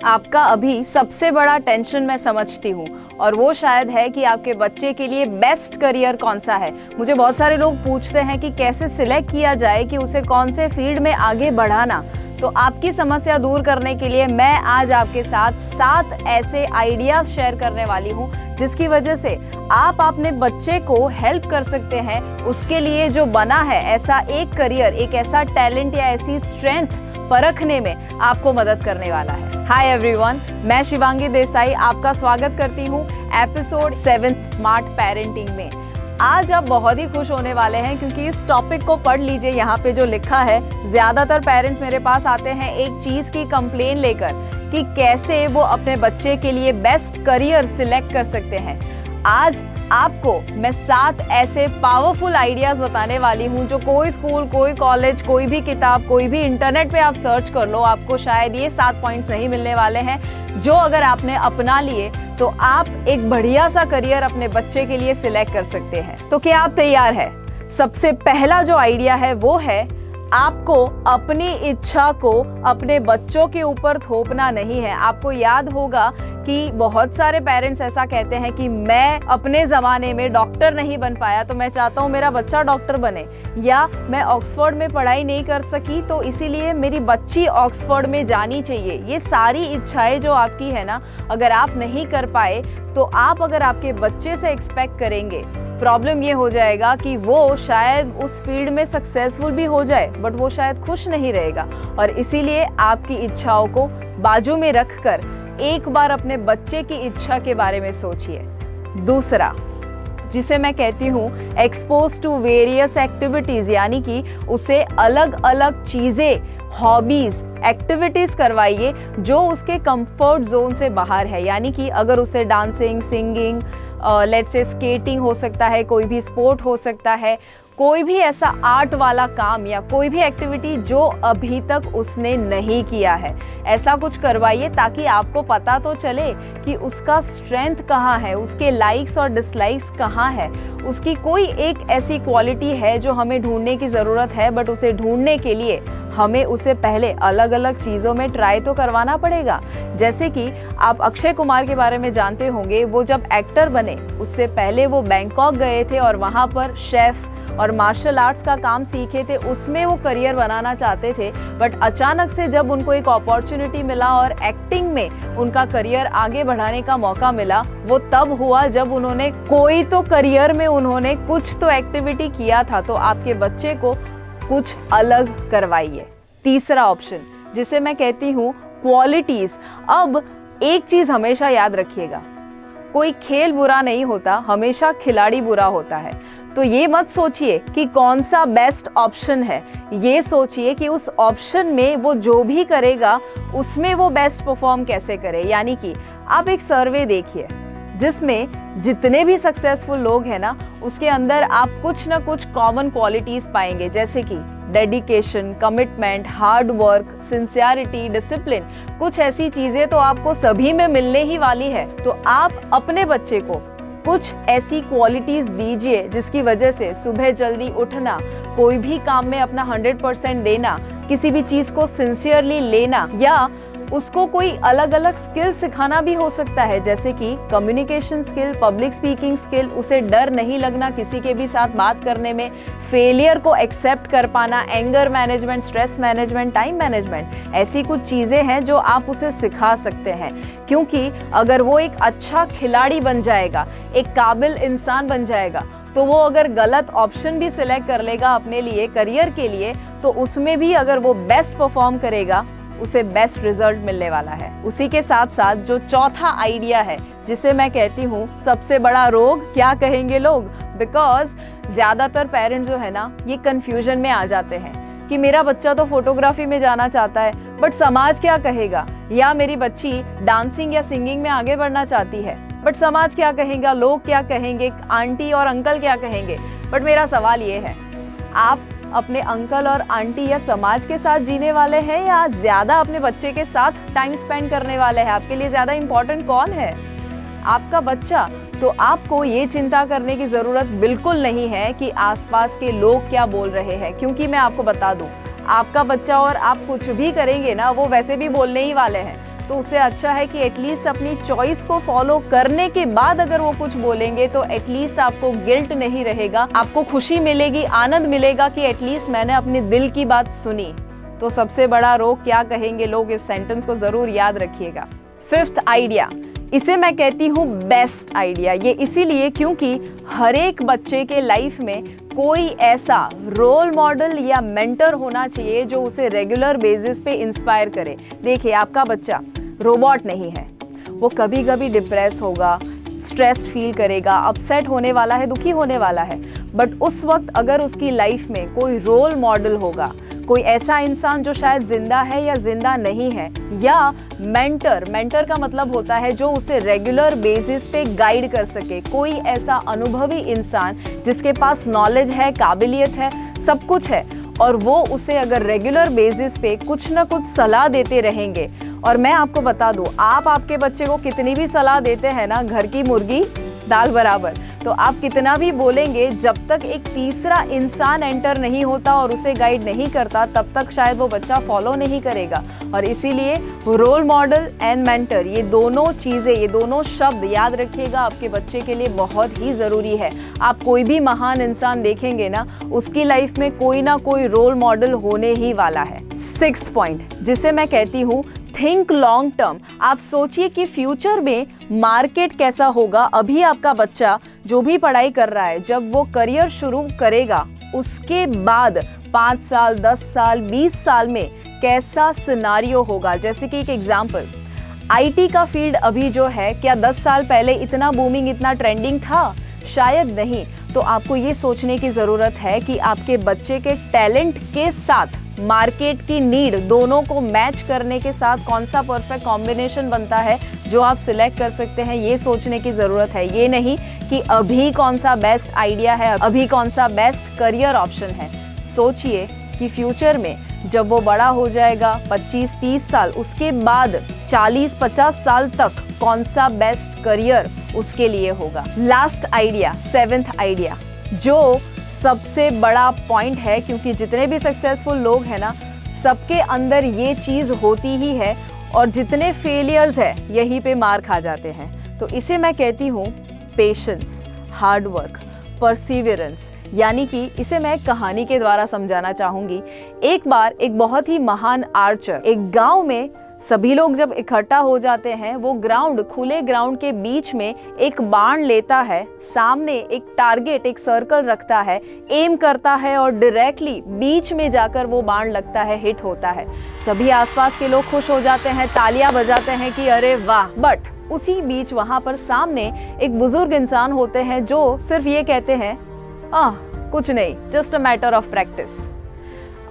आपका अभी सबसे बड़ा टेंशन मैं समझती हूँ, और वो शायद है कि आपके बच्चे के लिए बेस्ट करियर कौन सा है। मुझे बहुत सारे लोग पूछते हैं कि कैसे सिलेक्ट किया जाए कि उसे कौन से फील्ड में आगे बढ़ाना। तो आपकी समस्या दूर करने के लिए मैं आज आपके साथ 7 ऐसे आइडियाज शेयर करने वाली हूँ जिसकी वजह से आप अपने बच्चे को हेल्प कर सकते हैं उसके लिए जो बना है ऐसा एक करियर, एक ऐसा टैलेंट या ऐसी स्ट्रेंथ परखने में आपको मदद करने वाला है। हाय एवरीवन, मैं शिवांगी देसाई आपका स्वागत करती हूँ एपिसोड 7 स्मार्ट पेरेंटिंग में। आज आप बहुत ही खुश होने वाले हैं क्योंकि इस टॉपिक को पढ़ लीजिए। यहाँ पे जो लिखा है, ज्यादातर पेरेंट्स मेरे पास आते हैं एक चीज की कंप्लेन लेकर कि कैसे वो अपने बच्चे के लिए बेस्ट करियर सिलेक्ट कर सकते हैं। आज आपको मैं 7 ऐसे पावरफुल आइडियाज बताने वाली हूँ जो कोई स्कूल, कोई कॉलेज, कोई भी किताब, कोई भी इंटरनेट पे आप सर्च कर लो, आपको शायद ये 7 पॉइंट्स नहीं मिलने वाले हैं, जो अगर आपने अपना लिए तो आप एक बढ़िया सा करियर अपने बच्चे के लिए सिलेक्ट कर सकते हैं। तो क्या आप तैयार हैं? सबसे पहला जो आइडिया है वो है, आपको अपनी इच्छा को अपने बच्चों के ऊपर थोपना नहीं है। आपको याद होगा कि बहुत सारे पेरेंट्स ऐसा कहते हैं कि मैं अपने ज़माने में डॉक्टर नहीं बन पाया तो मैं चाहता हूँ मेरा बच्चा डॉक्टर बने, या मैं ऑक्सफोर्ड में पढ़ाई नहीं कर सकी तो इसीलिए मेरी बच्ची ऑक्सफोर्ड में जानी चाहिए। ये सारी इच्छाएं जो आपकी है ना, अगर आप नहीं कर पाए तो आप अगर आपके बच्चे से एक्सपेक्ट करेंगे, प्रॉब्लम ये हो जाएगा कि वो शायद उस फील्ड में सक्सेसफुल भी हो जाए बट वो शायद खुश नहीं रहेगा। और इसीलिए आपकी इच्छाओं को बाजू में रखकर एक बार अपने बच्चे की इच्छा के बारे में सोचिए। दूसरा, जिसे मैं कहती हूँ एक्सपोज टू वेरियस एक्टिविटीज, यानी कि उसे अलग अलग चीजें, हॉबीज, एक्टिविटीज करवाइए जो उसके कंफर्ट जोन से बाहर है। यानी कि अगर उसे dancing, singing, let's say skating हो सकता है, कोई भी स्पोर्ट हो सकता है, कोई भी ऐसा आर्ट वाला काम या कोई भी एक्टिविटी जो अभी तक उसने नहीं किया है, ऐसा कुछ करवाइए ताकि आपको पता तो चले कि उसका स्ट्रेंथ कहाँ है, उसके लाइक्स और डिसलाइक्स कहाँ है, उसकी कोई एक ऐसी क्वालिटी है जो हमें ढूंढने की ज़रूरत है, बट उसे ढूंढने के लिए हमें उसे पहले अलग अलग चीज़ों में ट्राई तो करवाना पड़ेगा। जैसे कि आप अक्षय कुमार के बारे में जानते होंगे, वो जब एक्टर बने उससे पहले वो बैंकॉक गए थे और वहाँ पर शेफ और मार्शल आर्ट्स का काम सीखे थे, उसमें वो करियर बनाना चाहते थे। बट अचानक से जब उनको एक अपॉर्चुनिटी मिला और एक्टिंग में उनका करियर आगे बढ़ाने का मौका मिला, वो तब हुआ जब उन्होंने कोई तो करियर में उन्होंने कुछ तो एक्टिविटी किया था। तो आपके बच्चे को कुछ अलग करवाइए। तीसरा ऑप्शन, जिसे मैं कहती हूँ क्वालिटीज। अब एक चीज हमेशा याद रखिएगा, कोई खेल बुरा नहीं होता, हमेशा खिलाड़ी बुरा होता है। तो ये मत सोचिए कि कौन सा बेस्ट ऑप्शन है, ये सोचिए कि उस ऑप्शन में वो जो भी करेगा उसमें वो बेस्ट परफॉर्म कैसे करे। यानी कि आप एक सर्वे देखिए जिसमें जितने भी सक्सेसफुल लोग हैं ना, उसके अंदर आप कुछ ना कुछ कॉमन क्वालिटीज पाएंगे, जैसे कि dedication, commitment, hard work, sincerity, discipline. कुछ ऐसी चीजें तो आपको सभी में मिलने ही वाली है। तो आप अपने बच्चे को कुछ ऐसी क्वालिटीज दीजिए जिसकी वजह से सुबह जल्दी उठना, कोई भी काम में अपना 100% देना, किसी भी चीज को सिंसियरली लेना, या उसको कोई अलग अलग स्किल सिखाना भी हो सकता है, जैसे कि communication skill, public speaking skill, उसे डर नहीं लगना किसी के भी साथ बात करने में, फेलियर को एक्सेप्ट कर पाना, anger management, stress management, time management. ऐसी कुछ चीज़ें हैं जो आप उसे सिखा सकते हैं, क्योंकि अगर वो एक अच्छा खिलाड़ी बन जाएगा, एक काबिल इंसान बन जाएगा, तो वो अगर गलत ऑप्शन भी सिलेक्ट कर लेगा अपने लिए करियर के लिए, तो उसमें भी अगर वो बेस्ट परफॉर्म करेगा उसे बेस्ट रिजल्ट मिलने वाला है। उसी के साथ साथ जो चौथा आइडिया है, जिसे मैं कहती हूँ सबसे बड़ा रोग, क्या कहेंगे लोग, बिकॉज ज्यादातर पेरेंट्स जो है ना, ये कंफ्यूजन में आ जाते हैं कि मेरा बच्चा तो फोटोग्राफी में जाना चाहता है बट समाज क्या कहेगा, या मेरी बच्ची डांसिंग या सिंगिंग में आगे बढ़ना चाहती है बट समाज क्या कहेगा, लोग क्या कहेंगे, आंटी और अंकल क्या कहेंगे। बट मेरा सवाल ये है, आप अपने अंकल और आंटी या समाज के साथ जीने वाले हैं या ज्यादा अपने बच्चे के साथ टाइम स्पेंड करने वाले हैं? आपके लिए ज्यादा इंपॉर्टेंट कौन है, आपका बच्चा? तो आपको ये चिंता करने की जरूरत बिल्कुल नहीं है कि आसपास के लोग क्या बोल रहे हैं, क्योंकि मैं आपको बता दूं, आपका बच्चा और आप कुछ भी करेंगे ना, वो वैसे भी बोलने ही वाले हैं। तो उससे अच्छा है कि एटलीस्ट अपनी चॉइस को फॉलो करने के बाद अगर वो कुछ बोलेंगे तो एटलीस्ट आपको गिल्ट नहीं रहेगा, आपको खुशी मिलेगी, आनंद मिलेगा कि एटलीस्ट मैंने अपने दिल की बात सुनी। तो सबसे बड़ा रोग क्या कहेंगे लोग, इस सेंटेंस को जरूर याद रखिएगा। 5th आइडिया, इसे मैं कहती हूँ बेस्ट आइडिया। ये इसीलिए क्योंकि हर एक बच्चे के लाइफ में कोई ऐसा रोल मॉडल या मेंटर होना चाहिए जो उसे रेगुलर बेसिस पे इंस्पायर करे। देखिए, आपका बच्चा रोबोट नहीं है, वो कभी कभी डिप्रेस होगा, स्ट्रेस्ड फील करेगा, अपसेट होने वाला है, दुखी होने वाला है, बट उस वक्त अगर उसकी लाइफ में कोई रोल मॉडल होगा, कोई ऐसा इंसान जो शायद जिंदा है या जिंदा नहीं है, या मेंटर का मतलब होता है जो उसे रेगुलर बेसिस पे गाइड कर सके, कोई ऐसा अनुभवी इंसान जिसके पास नॉलेज है, काबिलियत है, सब कुछ है, और वो उसे अगर रेगुलर बेसिस पे कुछ ना कुछ सलाह देते रहेंगे। और मैं आपको बता दूं, आप आपके बच्चे को कितनी भी सलाह देते हैं ना, घर की मुर्गी दाल बराबर, तो आप कितना भी बोलेंगे, जब तक एक तीसरा इंसान एंटर नहीं होता और उसे गाइड नहीं करता, तब तक शायद वो बच्चा फॉलो नहीं करेगा। और इसीलिए रोल मॉडल एंड मेंटर, ये दोनों चीज़ें, ये दोनों शब्द याद रखिएगा, आपके बच्चे के लिए बहुत ही ज़रूरी है। आप कोई भी महान इंसान देखेंगे ना, उसकी लाइफ में कोई ना कोई रोल मॉडल होने ही वाला है। 6th पॉइंट, जिसे मैं कहती हूँ थिंक लॉन्ग टर्म। आप सोचिए कि फ्यूचर में मार्केट कैसा होगा। अभी आपका बच्चा जो भी पढ़ाई कर रहा है, जब वो करियर शुरू करेगा, उसके बाद 5 साल, 10 साल, 20 साल में कैसा सिनारियो होगा। जैसे कि एक एग्जाम्पल, आईटी का फील्ड अभी जो है, क्या 10 साल पहले इतना बूमिंग, इतना ट्रेंडिंग था? शायद नहीं। तो आपको ये सोचने की ज़रूरत है कि आपके बच्चे के टैलेंट के साथ मार्केट की नीड, दोनों को मैच करने के साथ कौन सा परफेक्ट कॉम्बिनेशन बनता है जो आप सिलेक्ट कर सकते हैं, ये सोचने की ज़रूरत है। ये नहीं कि अभी कौन सा बेस्ट आइडिया है, अभी कौन सा बेस्ट करियर ऑप्शन है। सोचिए कि फ्यूचर में जब वो बड़ा हो जाएगा, 25-30 साल, उसके बाद 40-50 साल तक कौन सा बेस्ट करियर उसके लिए होगा। लास्ट आइडिया, 7th आइडिया, जो सबसे बड़ा पॉइंट है, क्योंकि जितने भी सक्सेसफुल लोग हैं ना, सबके अंदर ये चीज़ होती ही है, और जितने फेलियर्स है यहीं पे मार खा जाते हैं। तो इसे मैं कहती हूँ पेशेंस, हार्ड वर्क, परसिवियरेंस। यानी कि इसे मैं एक कहानी के द्वारा समझाना चाहूँगी। एक बार एक बहुत ही महान आर्चर एक गांव में, सभी लोग जब इकट्ठा हो जाते हैं, वो खुले ग्राउंड के बीच में एक बाण लेता है, सामने एक टारगेट, एक सर्कल रखता है, एम करता है और डायरेक्टली बीच में जाकर वो बाण लगता है, हिट होता है। सभी आसपास के लोग खुश हो जाते हैं, तालियां बजाते हैं कि अरे वाह। बट उसी बीच वहां पर सामने एक बुजुर्ग इंसान होते हैं जो सिर्फ ये कहते हैं, कुछ नहीं, just a matter of practice.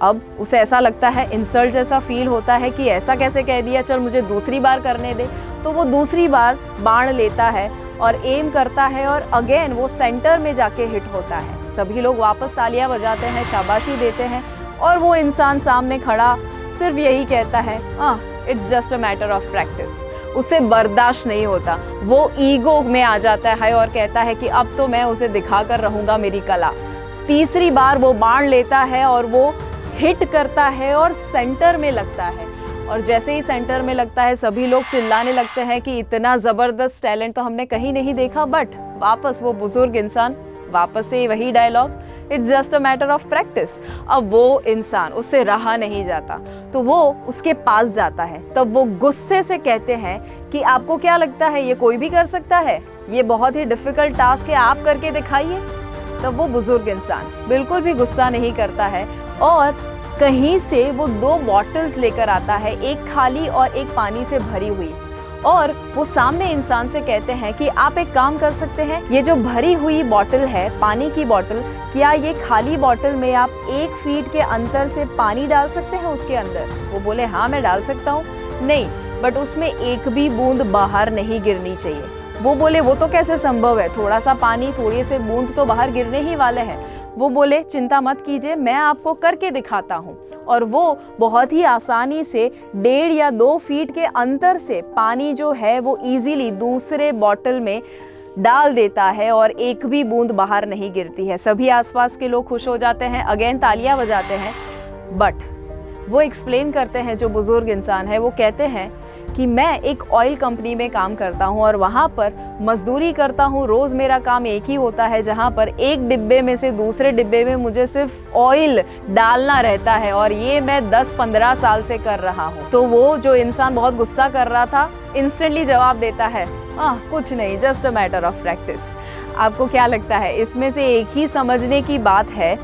अब उसे ऐसा लगता है, इंसल्ट जैसा फील होता है कि ऐसा कैसे कह दिया, चल मुझे दूसरी बार करने दे। तो वो दूसरी बार बाण लेता है और एम करता है, और अगेन वो सेंटर में जाके हिट होता है। सभी लोग वापस तालियां बजाते हैं, शाबाशी देते हैं, और वो इंसान सामने खड़ा सिर्फ यही कहता है, it's just a matter of practice. उसे बर्दाश्त नहीं होता, वो ईगो में आ जाता है और कहता है कि अब तो मैं उसे दिखाकर रहूंगा मेरी कला। तीसरी बार वो बाण लेता है और वो हिट करता है और सेंटर में लगता है, और जैसे ही सेंटर में लगता है सभी लोग चिल्लाने लगते हैं कि इतना ज़बरदस्त टैलेंट तो हमने कहीं नहीं देखा। बट वापस वो बुजुर्ग इंसान वापस से वही dialogue, it's just a matter of practice. अब वो इंसान, उससे रहा नहीं जाता, तो वो उसके पास जाता है। तब वो गुस्से से कहते हैं कि आपको क्या लगता है ये कोई भी कर सकता है? ये बहुत ही डिफिकल्ट टास्क है, आप करके दिखाइए। तब वो बुजुर्ग इंसान बिल्कुल भी गुस्सा नहीं करता है, और कहीं से वो 2 बॉटल्स लेकर आता है, एक खाली और एक पानी से भरी हुई, और वो सामने इंसान से कहते हैं कि आप एक काम कर सकते हैं, ये जो भरी हुई बॉटल है, पानी की बॉटल, क्या ये खाली बॉटल में आप 1 फीट के अंतर से पानी डाल सकते हैं उसके अंदर? वो बोले हाँ मैं डाल सकता हूँ। नहीं, बट उसमें एक भी बूंद बाहर नहीं गिरनी चाहिए। वो बोले वो तो कैसे संभव है, थोड़ा सा पानी, थोड़े से बूंद तो बाहर गिरने ही वाले हैं। वो बोले चिंता मत कीजिए, मैं आपको करके दिखाता हूँ। और वो बहुत ही आसानी से 1.5 या 2 फीट के अंतर से पानी जो है वो इजीली दूसरे बॉटल में डाल देता है, और एक भी बूंद बाहर नहीं गिरती है। सभी आसपास के लोग खुश हो जाते हैं, अगेन तालियां बजाते हैं। बट वो एक्सप्लेन करते हैं, जो बुजुर्ग इंसान है वो कहते हैं कि मैं एक ऑयल कंपनी में काम करता हूँ और वहाँ पर मजदूरी करता हूँ। रोज़ मेरा काम एक ही होता है, जहाँ पर एक डिब्बे में से दूसरे डिब्बे में मुझे सिर्फ ऑयल डालना रहता है और ये मैं 10-15 साल से कर रहा हूँ। तो वो जो इंसान बहुत गुस्सा कर रहा था इंस्टेंटली जवाब देता है, कुछ नहीं, just a matter of practice. आपको क्या लगता है? इसमें से एक ही समझने की बात है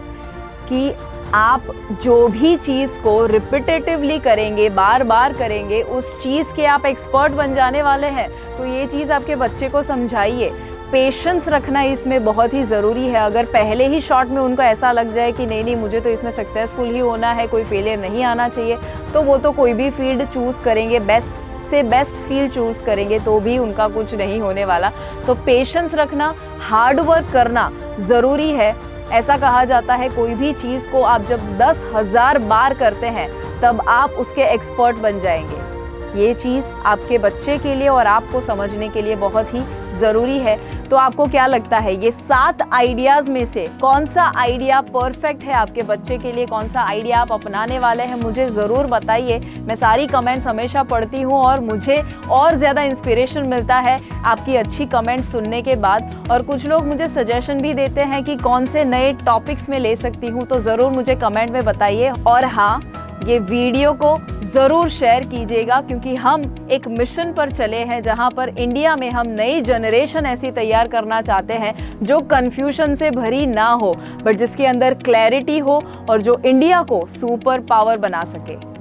कि आप जो भी चीज़ को रिपीटेटिवली करेंगे, बार बार करेंगे, उस चीज़ के आप एक्सपर्ट बन जाने वाले हैं। तो ये चीज़ आपके बच्चे को समझाइए। पेशेंस रखना इसमें बहुत ही ज़रूरी है। अगर पहले ही शॉट में उनको ऐसा लग जाए कि नहीं मुझे तो इसमें सक्सेसफुल ही होना है, कोई फेलियर नहीं आना चाहिए, तो वो तो कोई भी फील्ड चूज़ करेंगे, बेस्ट से बेस्ट फील्ड चूज़ करेंगे, तो भी उनका कुछ नहीं होने वाला। तो पेशेंस रखना, हार्ड वर्क करना ज़रूरी है। ऐसा कहा जाता है कोई भी चीज़ को आप जब 10,000 बार करते हैं तब आप उसके एक्सपर्ट बन जाएंगे। ये चीज़ आपके बच्चे के लिए और आपको समझने के लिए बहुत ही ज़रूरी है। तो आपको क्या लगता है ये 7 आइडियाज़ में से कौन सा आइडिया परफेक्ट है आपके बच्चे के लिए? कौन सा आइडिया आप अपनाने वाले हैं? मुझे ज़रूर बताइए। मैं सारी कमेंट्स हमेशा पढ़ती हूँ और मुझे और ज़्यादा इंस्पिरेशन मिलता है आपकी अच्छी कमेंट्स सुनने के बाद। और कुछ लोग मुझे सजेशन भी देते हैं कि कौन से नए टॉपिक्स में ले सकती हूँ, तो ज़रूर मुझे कमेंट में बताइए। और हाँ, ये वीडियो को ज़रूर शेयर कीजिएगा क्योंकि हम एक मिशन पर चले हैं जहां पर इंडिया में हम नई जनरेशन ऐसी तैयार करना चाहते हैं जो कन्फ्यूजन से भरी ना हो, बट जिसके अंदर क्लैरिटी हो और जो इंडिया को सुपर पावर बना सके।